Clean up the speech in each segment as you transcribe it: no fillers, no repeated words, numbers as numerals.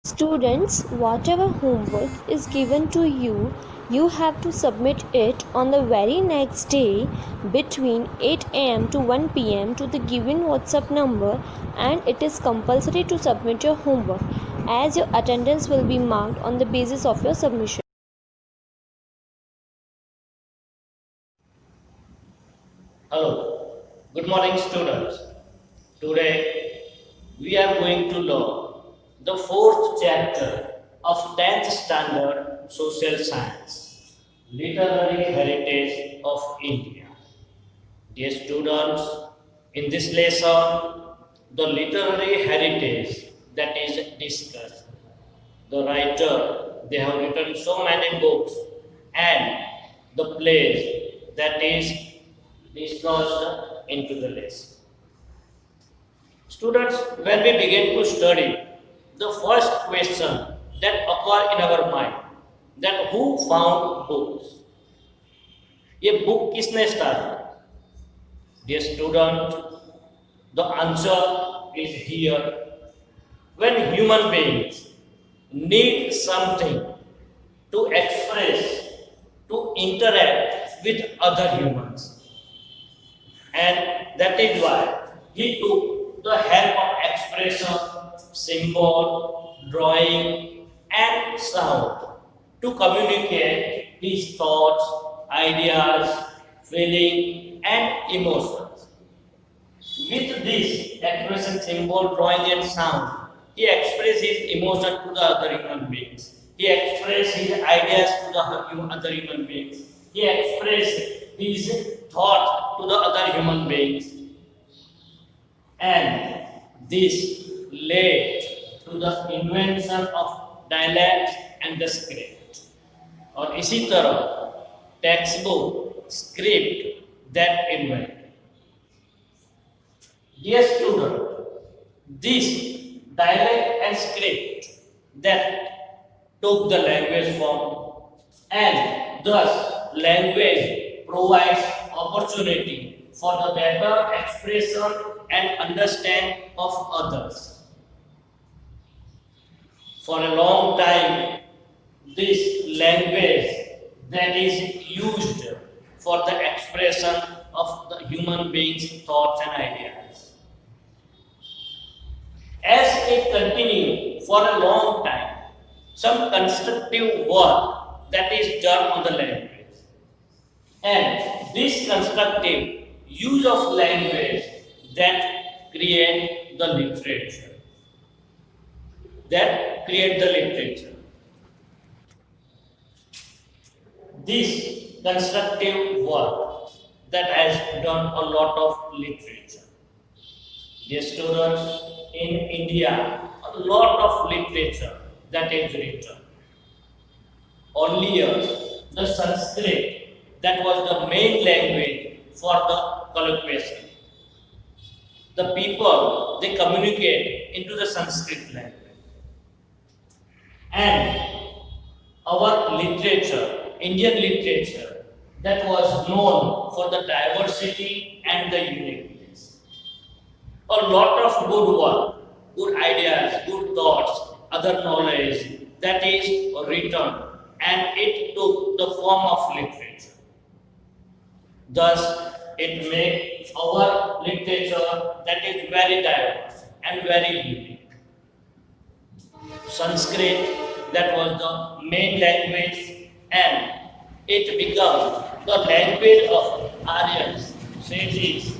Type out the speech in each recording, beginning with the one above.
Students, whatever homework is given to you, you have to submit it on the very next day between 8 am to 1 pm to the given WhatsApp number, and it is compulsory to submit your homework as your attendance will be marked on the basis of your submission. Hello, good morning students. Today we are going to learn the fourth chapter of 10th standard social science, literary heritage of India. Dear students, in this lesson, the literary heritage that is discussed. The writer, they have written so many books, and the place that is discussed into the lesson. Students, when we begin to study, the first question that occur in our mind, that who found books? ये book किसने start? Dear student, the answer is here. When human beings need something to express, to interact with other humans, and that is why he took the help of expression, symbol, drawing, and sound to communicate his thoughts, ideas, feeling, and emotions. With this expression, symbol, drawing, and sound, he expresses his emotion to the other human beings. He expresses his ideas to the other human beings. He expresses his thought to the other human beings. And this led to the invention of dialects and the script. और इसी तरह textbook, script that invented. Dear student, this dialect and script that took the language form, and thus language provides opportunity for the better expression and understanding of others. For a long time, this language that is used for the expression of the human beings' thoughts and ideas. As it continued for a long time, some constructive work that is done on the language. And this constructive use of language that create the literature. This constructive work that has done a lot of literature. Dear students, in India, a lot of literature that is written. Earlier, the Sanskrit, that was the main language for the collocation. The people, they communicate into the Sanskrit language. And our literature, Indian literature, that was known for the diversity and the uniqueness. A lot of good work, good ideas, good thoughts, other knowledge that is written, and it took the form of literature. Thus, it makes our literature that is very diverse and very unique. Sanskrit, that was the main language, and it became the language of Aryans, sages.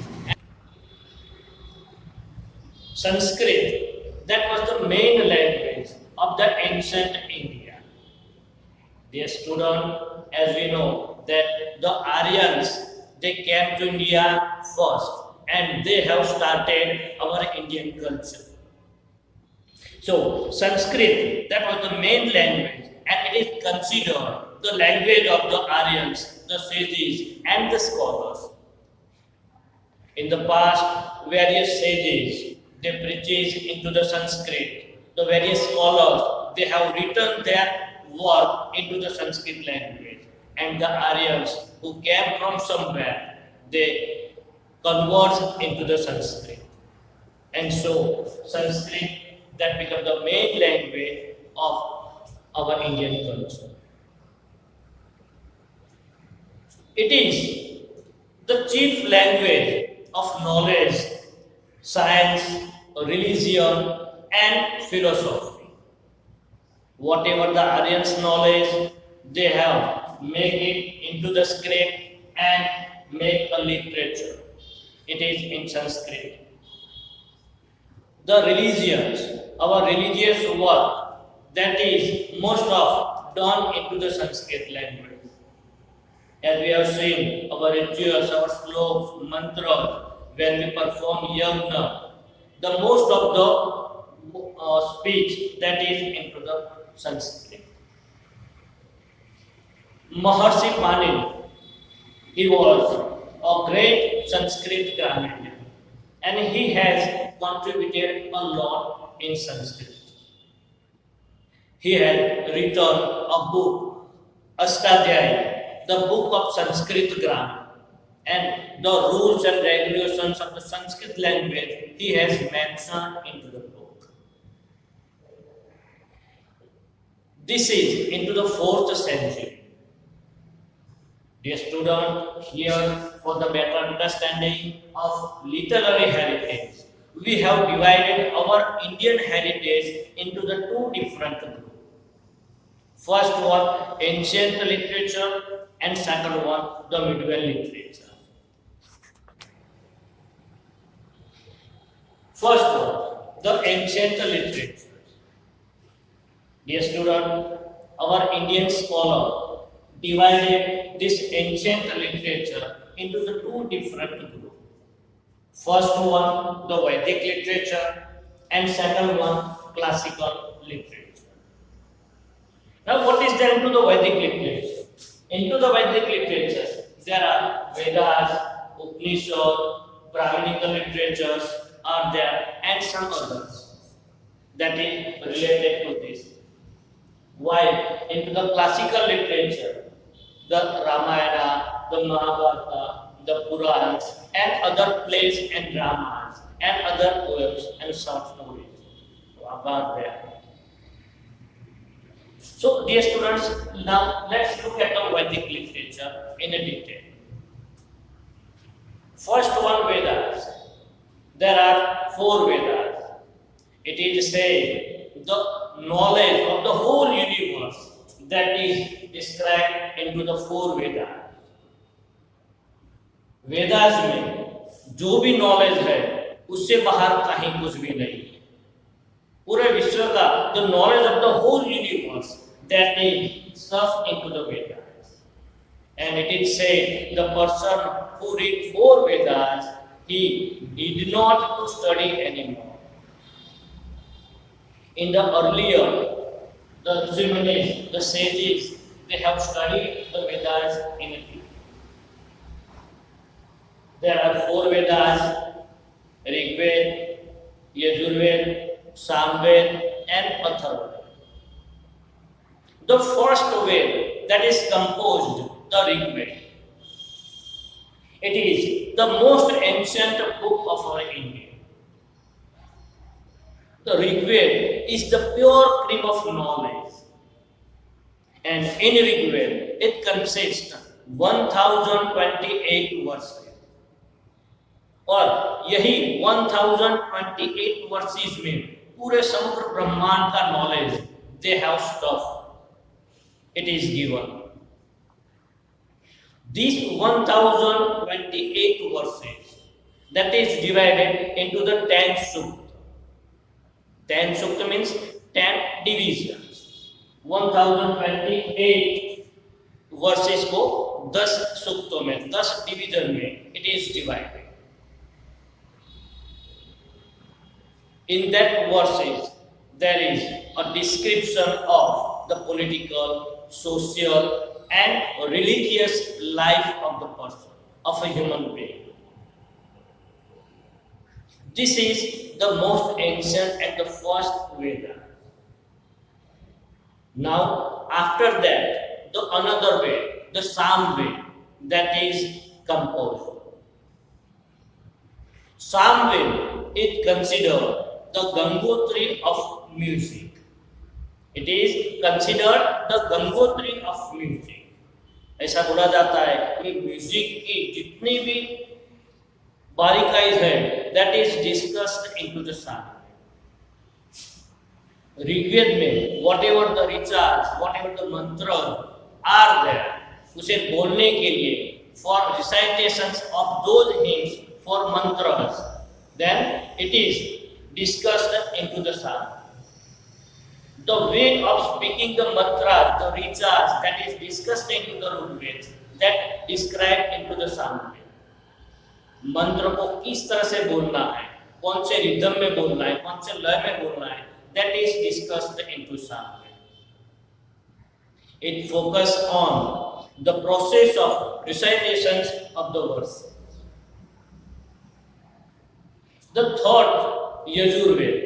Sanskrit, that was the main language of the ancient India. Dear student, as we know that the Aryans, they came to India first, and they have started our Indian culture. So Sanskrit, that was the main language, and it is considered the language of the Aryans, the sages, and the scholars. In the past, various sages, they preached into the Sanskrit. The various scholars, they have written their work into the Sanskrit language. And the Aryans who came from somewhere, they convert into the Sanskrit. And so Sanskrit that became the main language of our Indian culture. It is the chief language of knowledge, science, religion, and philosophy. Whatever the Aryans' knowledge, they have make it into the script and make a literature. It is in Sanskrit. The religions, our religious work, that is most of done into the Sanskrit language. As we have seen, our rituals, our slokas, mantras, when we perform yagna, the most of the speech that is into the Sanskrit. Maharshi Panini, he was a great Sanskrit grammarian and he has contributed a lot in Sanskrit. He had written a book, Astadhyaya, the book of Sanskrit grammar, and the rules and regulations of the Sanskrit language he has mentioned into the book. This is into the 4th century. Dear student, here for the better understanding of literary heritage, we have divided our Indian heritage into the 2 different groups. First one, ancient literature, and second one, the medieval literature. First one, the ancient literature. Dear student, our Indian scholar divided this ancient literature into the 2 different groups. First one, the Vedic literature, and second one, classical literature. Now, what is there into the Vedic literature? Into the Vedic literature, there are Vedas, Upanishads, Brahminical literatures are there, and some others that is related to this. While into the classical literature, the Ramayana, the Mahabharata, the Purans, and other plays and dramas, and other poems and short stories are there. So, dear students, now let's look at the Vedic literature in a detail. First one, Vedas. There are 4 Vedas. It is said the knowledge of the whole universe that is described into the 4 Vedas. Vedas में जो भी knowledge है उससे बाहर कहीं कुछ भी नहीं है. पूरे विश्व का the knowledge of the whole universe that is stuff into the Vedas. And it is said the person who read 4 Vedas, he did not study anymore. In the earlier, the Rishis, the sages, they have studied the Vedas in a deep. There are 4 Vedas: Rigved, Yajurved, Samved, and Atharvaved. The first Ved that is composed, the Rigved. It is the most ancient book of our India. The Rigved is the pure cream of knowledge. And in Rigved, it consists 1028 verses. और यही 1028 versus में पूरे समग्र ब्रह्मांड का knowledge they have stuff it is given. These 1028 verses that is divided into the 10 sukta. 10 sukta means 10 divisions. 1028 versus को 10 सूक्तों में 10 division में it is divided. In that verses, there is a description of the political, social, and religious life of the person, of a human being. This is the most ancient and the first Veda. Now, after that, the another way, the Samved, that is composed. Samved is considered the Gangotri of music. It is considered the Gangotri of music. ऐसा बोला जाता है कि music की जितनी भी बारीकाई है, that is discussed into the psalm. Rigveda में whatever the rituals, whatever the mantra are there, उसे बोलने के लिए for recitations of those hymns, for mantras, then it is discussed into the psalm. The way of speaking the mantras, the rituals, that is discussed into the Rigveda, that described into the psalm. मंत्र को किस तरह से बोलना है, कौन से rhythm में बोलना है, कौन से लय में बोलना है, that is discussed into psalm. It focuses on the process of recitations of the verse. The third Yajurveda,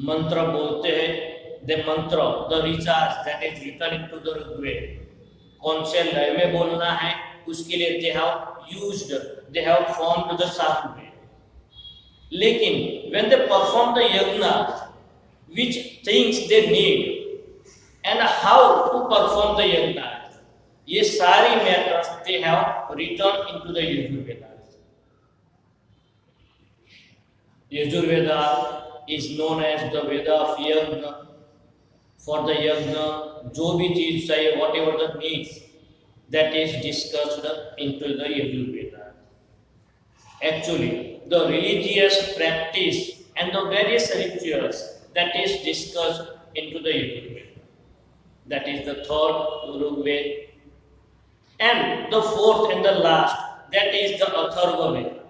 मंत्र बोलते हैं, the mantra, the rituals that is written into the Rigveda, कौन से लय में बोलना है, उसके लिए they have formed the psalm. लेकिन when they perform the yagna, which things they need and how to perform the yagna, ये सारी matters they have written into the Yajurveda. Yajurveda is known as the Veda of Yagna. For the Yagna, जो भी चीज चाहिए, whatever the needs, that is discussed into the Yajurveda. Actually, the religious practice and the various rituals that is discussed into the Yajurveda. That is the third Rigveda. And the fourth and the last, that is the Atharva Veda.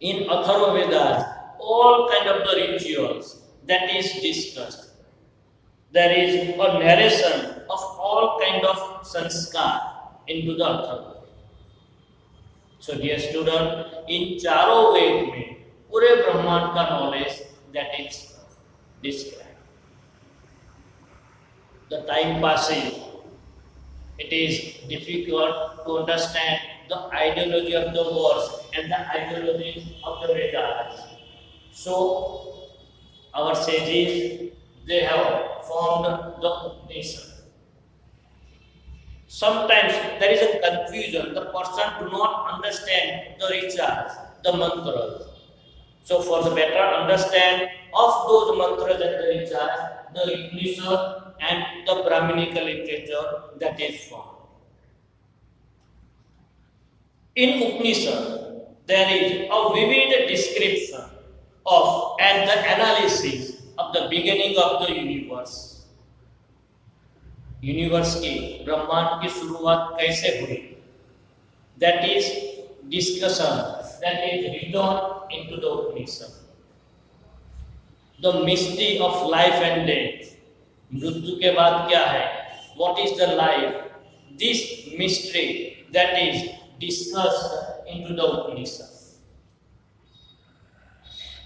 In Atharva Vedas, all kind of the rituals that is discussed. There is a narration of all kind of sanskar into the Atharva. So dear student, in चारों वेद में पूरे ब्रह्मांड का knowledge that is described. The time passes. It is difficult to understand the ideology of the verse and the ideology of the Vedas. So our sages, they have formed the Upanishad. Sometimes there is a confusion. The person do not understand the rituals, the mantras. So for the better understand of those mantras and the rituals, the Upanishad and the Brahminical literature that is formed. In Upanishad, there is a vivid description of and the analysis of the beginning of the universe. Universe की, ब्रह्मांड की शुरुआत कैसे हुई, that is discussion, that is written into the Upanishad. The mystery of life and death, मृत्यु के बाद क्या है, what is the life, this mystery that is discussed into the Upanishad.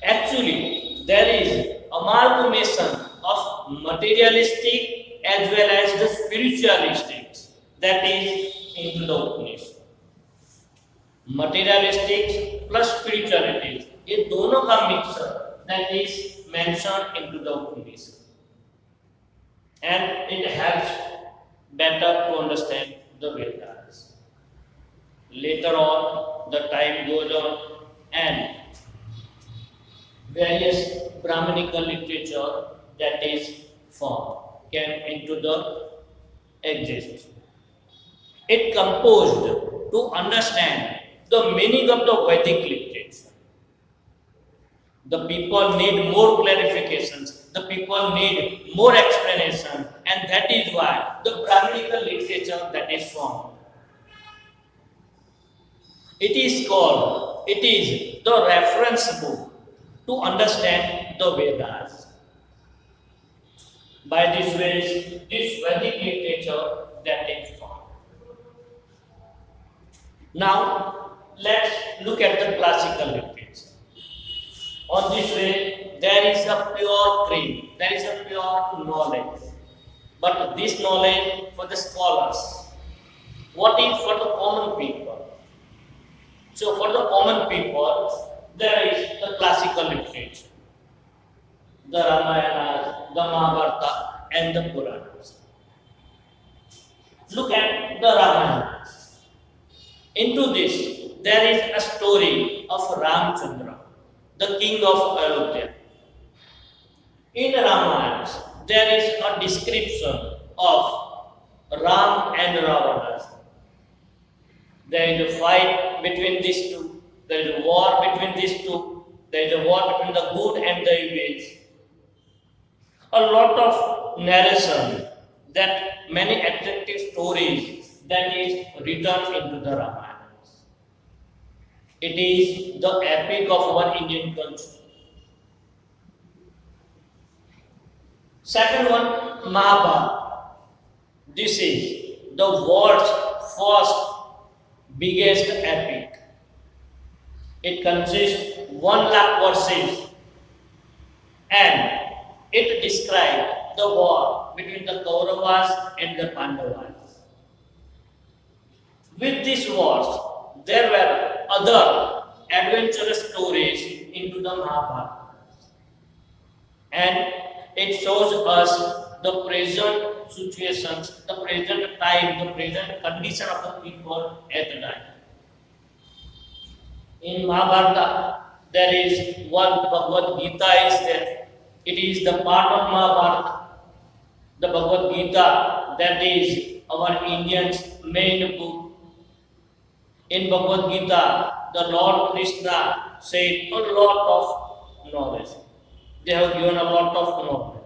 Actually, there is amalgamation of materialistic as well as the spiritualistic that is into the Upanishad. Materialistic plus spirituality, ये दोनों का mixture that is mentioned into the Upanishad, and it helps better to understand the Vedas. Later on, the time goes on, and various Brahminical literature that is formed came into the existence. It composed to understand the meaning of the Vedic literature. The people need more clarifications, the people need more explanation, and that is why the Brahminical literature that is formed. It is the reference book to understand the Vedas. By this way, this Vedic literature that is formed. Now, let's look at the classical literature. On this way, there is a pure creed, there is a pure knowledge. But this knowledge for the scholars, what is for the common people? So for the common people, there is the classical literature. the Ramayana, the Mahabharata, and the Puranas. Look at the Ramayana. Into this, there is a story of Ramchandra, the king of Ayodhya. In Ramayana, there is a description of Ram and Ravana. There is a fight between these two. There is a war between these two. There is a war between the good and the evil. A lot of narration, that many attractive stories that is written into the Ramayana. It is the epic of our Indian culture. Second one, Mahabharata. This is the world's first biggest epic. It consists 1 lakh verses and it describes the war between the Kauravas and the Pandavas. With these wars, there were other adventurous stories into the Mahabharata. And it shows us the present situations, the present time, the present condition of the people at the time. In Mahabharata, there is one Bhagavad Gita is there. It is the part of Mahabharata. The Bhagavad Gita, that is our Indians' main book. In Bhagavad Gita, the Lord Krishna said a lot of knowledge. They have given a lot of knowledge.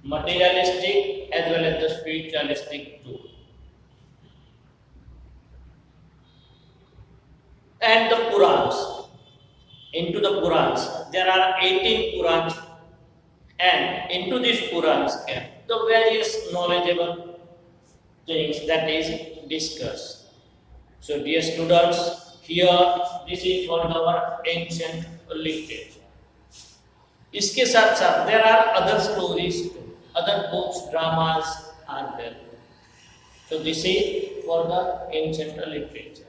Materialistic as well as the spiritualistic too. And the Purans. Into the Purans, there are 18 Purans, and into these Purans the various knowledgeable things that is discussed. So dear students, here this is for our ancient literature. इसके साथ साथ there are other stories too, other books, dramas are there. So this is for the ancient literature.